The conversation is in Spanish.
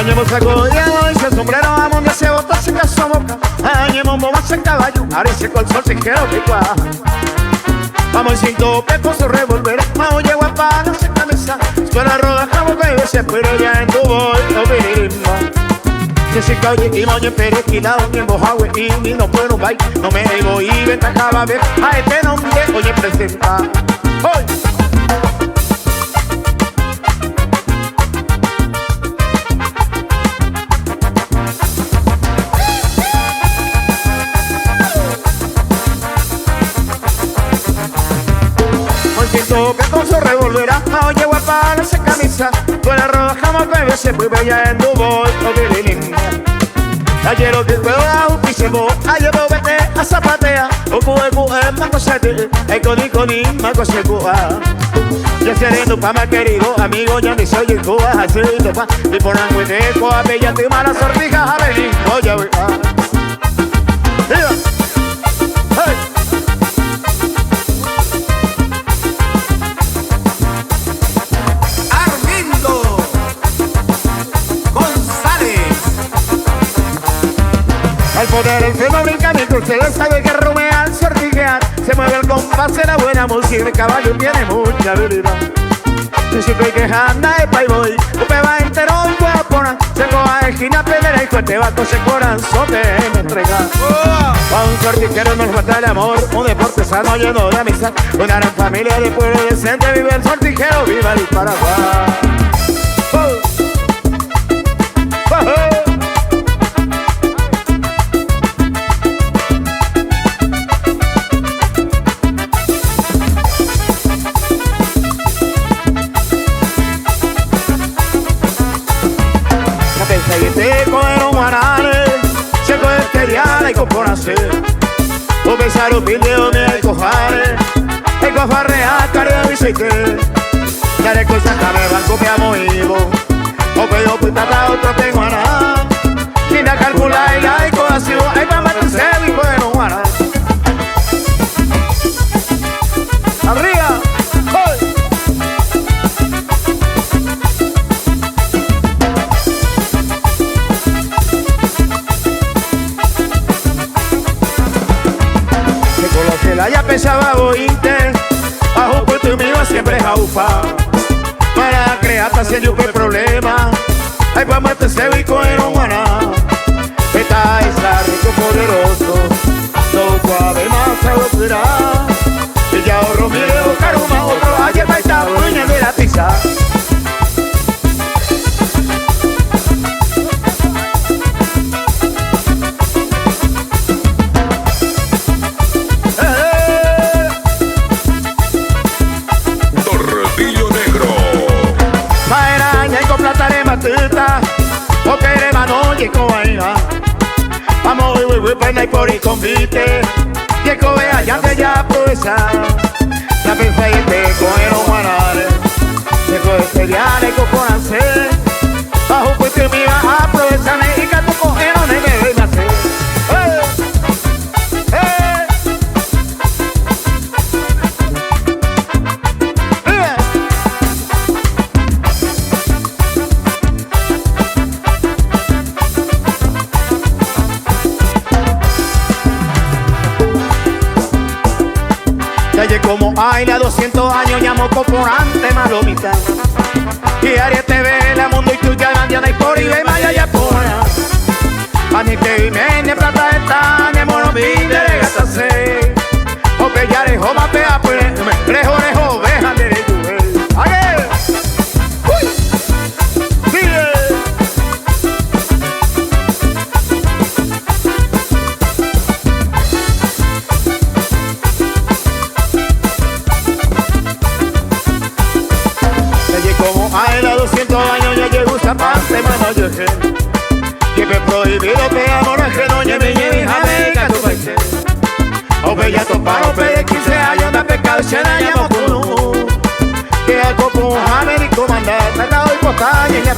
Añemos sacudiendo y se sombrero a donde se bota sin caso boca. Añemos bombas en caballo, arece con sol tijero que cuaja. Vamos sin tope con su revolver, mao yegua para sin camisa. Escuela roda, jamo que se pero ya en tu voy, no vinimos. Que si calle y moño perequilado, ni en bojahue y ni no puedo bailar. No me voy y venta cada vez a este nombre, oye presenta. ¡Hoy! Que con su revolverá, oye guapa, no se camisa. Tú la roja, jamás bebe, se puede ya en tu voz, no te linda. Ayer lo que puedo a un pisebo, ayer lo vete a zapatea. O cueco, mango sete, el código ni mango se coja. Yo seré tu pama querido, amigo, ya ni soy el coa, así tu pa. Y por la mueneco, a bella, tu mala sortija, a venir, oye, voy a. ¡Hey! Al poder el tema brincamiento, ustedes saben que rumea al sortiguear. Se mueve el compás de la buena música, el caballo tiene mucha habilidad. Yo siempre que anda de payboy, un peba entero y guapona. Se coja a esquina, primera y fuerte va con ese corazón que me entrega. A un sortijero nos falta el amor, un deporte sano lleno de amistad. Una gran familia de pueblo decente, vive el sortijero, viva el Paraguay. Y comporarse o pensar un video me hay cojare el cofarre a carga de bicicleta dale cosas que me van copiamos vivo o que yo puta otro tengo a nada ni la calcular y la ecuación hay para matarse y bueno guarda arriba hoy. Ya pensaba oírte, bajo por tu mío siempre jaufa. Para crear hasta yo qué problema, hay para matarse y coger un guaná. Esta isla rico poderoso, no suave más a locura. Y ya ahorro mi dedo caruma, otro ayer para esta buena de la pizza. O que eres mano y coaina. Vamos, pena y por y convite. Que covea ya te ya pruesa. La pensa y te coero guanare. Se coge diale coconance. Bajo pues que me va a pruesa. Y que tu cojero ne me ven a hacer. Como Ayla 200 años llamo corporante malomita. Y Aries TV, la mundo y tuya, Diana y por y Maya ya pona. Panite y mene, plata está, ne mono vinde, gata se. O que ya rejo mapea, pues, rejo, veja de juve. ¡Ague! ¡Uy! ¡Sigue! Como hay la 200 años ya llegó esta parte, mano, yo sé que me prohibido que amor ajeno, ñe mi jamaica, tu país. O bella toparo, de 15 años, da pecado, se la llamo culo. Que algo con jamaica y comandar, tratado y postal, y ella